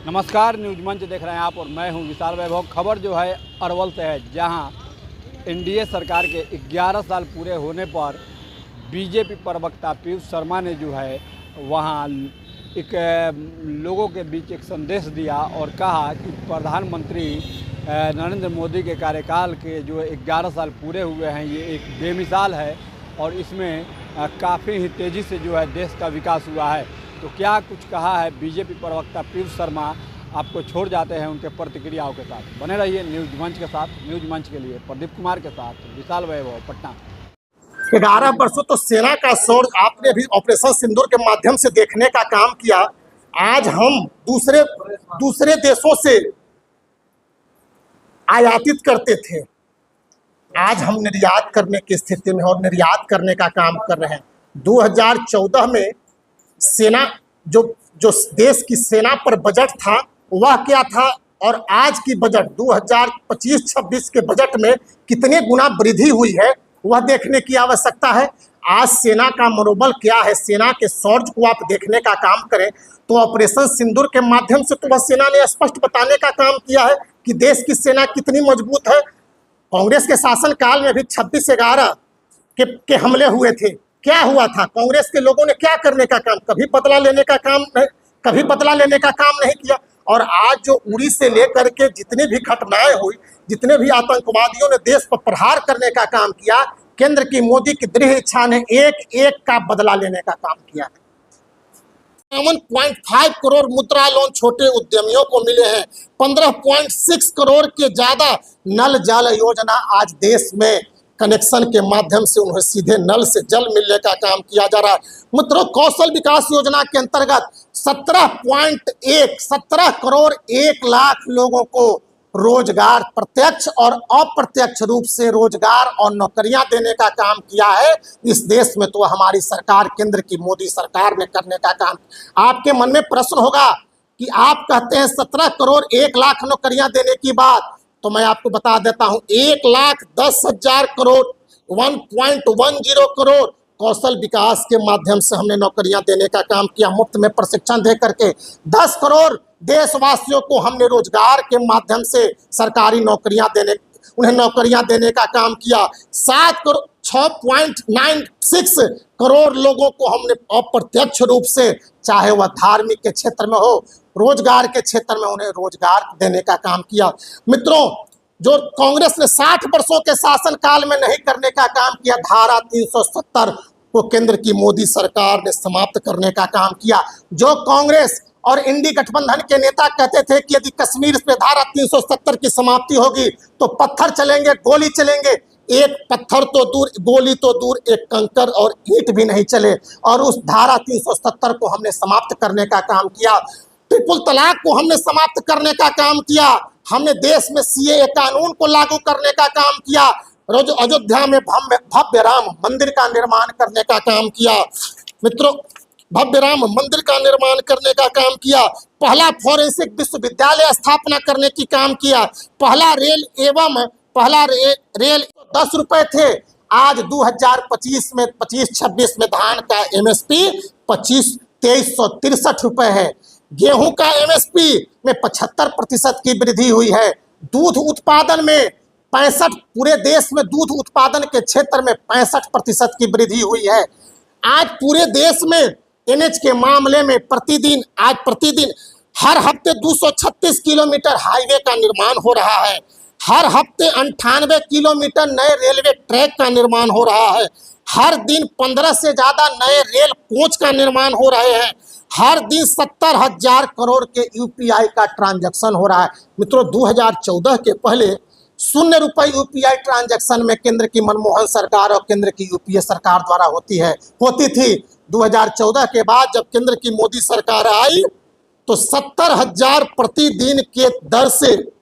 नमस्कार, न्यूज मंच देख रहे हैं आप और मैं हूं विशाल वैभव। खबर जो है अरवल से है, जहां एनडीए सरकार के 11 साल पूरे होने पर बीजेपी प्रवक्ता पीयूष शर्मा ने जो है वहां एक लोगों के बीच एक संदेश दिया और कहा कि प्रधानमंत्री नरेंद्र मोदी के कार्यकाल के जो 11 साल पूरे हुए हैं, ये एक बेमिसाल है और इसमें काफ़ी ही तेज़ी से जो है देश का विकास हुआ है। तो क्या कुछ कहा है बीजेपी प्रवक्ता पीयूष शर्मा, आपको छोड़ जाते हैं उनके प्रतिक्रियाओं के साथ। बने रहिए न्यूज मंच के साथ। न्यूज मंच के लिए प्रदीप कुमार के साथ विशाल वैभव, पटना। 11 वर्षों तो सेना का शौर्य आपने भी ऑपरेशन सिंदूर के माध्यम से देखने का काम किया। आज हम दूसरे देशों से आयातित करते थे, आज हम निर्यात करने की स्थिति में और निर्यात करने का काम कर रहे हैं। 2014 में सेना जो देश की सेना पर बजट था वह क्या था, और आज की बजट 2025-26 के बजट में कितने गुना वृद्धि हुई है वह देखने की आवश्यकता है। आज सेना का मनोबल क्या है, सेना के शौर्य को आप देखने का काम करें तो ऑपरेशन सिंदूर के माध्यम से तो वह सेना ने स्पष्ट बताने का काम किया है कि देश की सेना कितनी मजबूत है। कांग्रेस के शासनकाल में भी 26/11 के हमले हुए थे। क्या हुआ था? कांग्रेस के लोगों ने क्या करने का काम, कभी बदला लेने का काम नहीं किया। और आज जो उड़ी से लेकर के जितनी भी घटनाएं हुई, जितने भी आतंकवादियों ने देश पर प्रहार करने का काम किया, केंद्र की मोदी की दृढ़ इच्छा ने एक एक का बदला लेने का काम किया है। 51.5 करोड़ मुद्रा लोन छोटे उद्यमियों को मिले हैं। 15.6 करोड़ के ज्यादा नल जल योजना आज देश में कनेक्शन के माध्यम से उन्हें सीधे नल से जल मिलने का काम किया जा रहा है। मित्रों, कौशल विकास योजना के अंतर्गत 17 करोड़ 1 लाख लोगों को रोजगार, प्रत्यक्ष और अप्रत्यक्ष रूप से रोजगार और नौकरियां देने का काम किया है इस देश में। तो हमारी सरकार, केंद्र की मोदी सरकार ने करने का काम। आपके मन में प्रश्न होगा कि आप कहते हैं 17 करोड़ 1 लाख नौकरियां देने की बात, तो मैं आपको बता देता हूं 1,10,000 करोड़ 1.10 करोड़ कौशल विकास के माध्यम से हमने नौकरियां देने का काम किया, मुफ्त में प्रशिक्षण दे करके। 10 करोड़ देशवासियों को हमने रोजगार के माध्यम से सरकारी नौकरियां देने, उन्हें नौकरियां देने का काम किया। 6.96 करोड़ लोगों को हमने अप्रत्यक्ष रूप से, चाहे वह धार्मिक के क्षेत्र में हो, रोजगार के क्षेत्र में, उन्हें रोजगार देने का काम किया। मित्रों, जो कांग्रेस ने 60 वर्षों के शासनकाल में नहीं करने का काम किया, धारा 370 को केंद्र की मोदी सरकार ने समाप्त करने का काम किया। जो कांग्रेस और इंडी गठबंधन के नेता कहते थे कि यदि कश्मीर पे धारा 370 की समाप्ति होगी तो पत्थर चलेंगे, गोली चलेंगे, एक पत्थर तो दूर, गोली तो दूर, एक कंकर और ईंट भी नहीं चले। और उस धारा 370 को हमने समाप्त करने का काम किया। ट्रिपल तलाक को हमने समाप्त करने का काम किया। हमने देश में सीएए कानून को लागू करने का काम किया। रोज अयोध्या में भव्य राम मंदिर का निर्माण करने का काम किया। मित्रों, भव्य राम मंदिर का निर्माण करने का काम किया। पहला फोरेंसिक विश्वविद्यालय स्थापना करने की काम किया। पहला रेल 10 रुपए थे, आज 2025 में 25-26 में धान का एमएसपी 2363 रुपए है। गेहूं का एमएसपी में 75% की वृद्धि हुई है। दूध उत्पादन में 65, पूरे देश में दूध उत्पादन के क्षेत्र में 65% की वृद्धि हुई है। आज पूरे देश में एनएच के मामले में प्रतिदिन हर हफ्ते 236 किलोमीटर हाईवे का निर्माण हो रहा है। हर हफ्ते 98 किलोमीटर नए रेलवे ट्रैक का निर्माण हो रहा है। हर दिन 15 से ज्यादा नए रेल कोच का निर्माण हो रहे हैं। हर दिन 70,000 करोड़ के यूपीआई का ट्रांजैक्शन हो रहा है। मित्रों, 2014 के पहले 0 रुपये यूपीआई ट्रांजैक्शन में केंद्र की मनमोहन सरकार और केंद्र की यूपीए सरकार द्वारा होती थी। 2014 के बाद जब केंद्र की मोदी सरकार आई तो 70,000 प्रतिदिन के दर से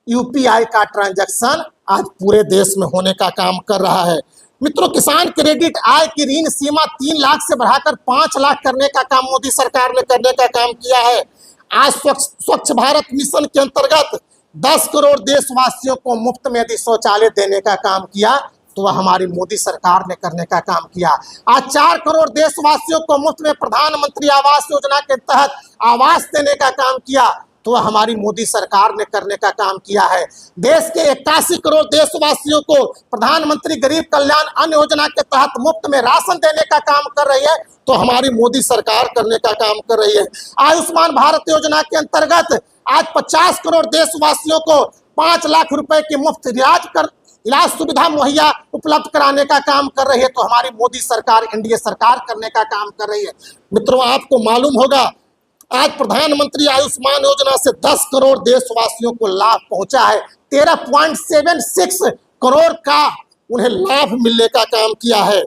यूपीआई का ट्रांजैक्शन आज पूरे देश में होने का काम कर रहा है। मित्रों, किसान क्रेडिट आय की ऋण सीमा 3 लाख से बढ़ाकर 5 लाख करने का काम मोदी सरकार ने करने का काम किया है। आज स्वच्छ भारत मिशन के अंतर्गत 10 करोड़ देशवासियों को मुफ्त में यदि शौचालय देने का काम किया तो वह हमारी मोदी सरकार ने करने का काम किया। आज 4 करोड़ देशवासियों को मुफ्त में प्रधानमंत्री आवास योजना के तहत आवास देने का काम किया। तो हमारी मोदी सरकार ने करने का काम किया है। देश के 81 करोड़ देशवासियों को प्रधानमंत्री गरीब कल्याण अन्न योजना के तहत मुफ्त में राशन देने का काम कर रही है, तो हमारी मोदी सरकार करने का काम कर रही है। आयुष्मान भारत योजना के अंतर्गत आज 50 करोड़ देशवासियों को 5 लाख रुपए की मुफ्त इलाज सुविधा मुहैया उपलब्ध कराने का काम कर रही है, तो हमारी मोदी सरकार, एनडीए सरकार करने का काम कर रही है। मित्रों, आपको मालूम होगा आज प्रधानमंत्री आयुष्मान योजना से 10 करोड़ देशवासियों को लाभ पहुंचा है। 13.76 करोड़ का उन्हें लाभ मिलने का काम किया है।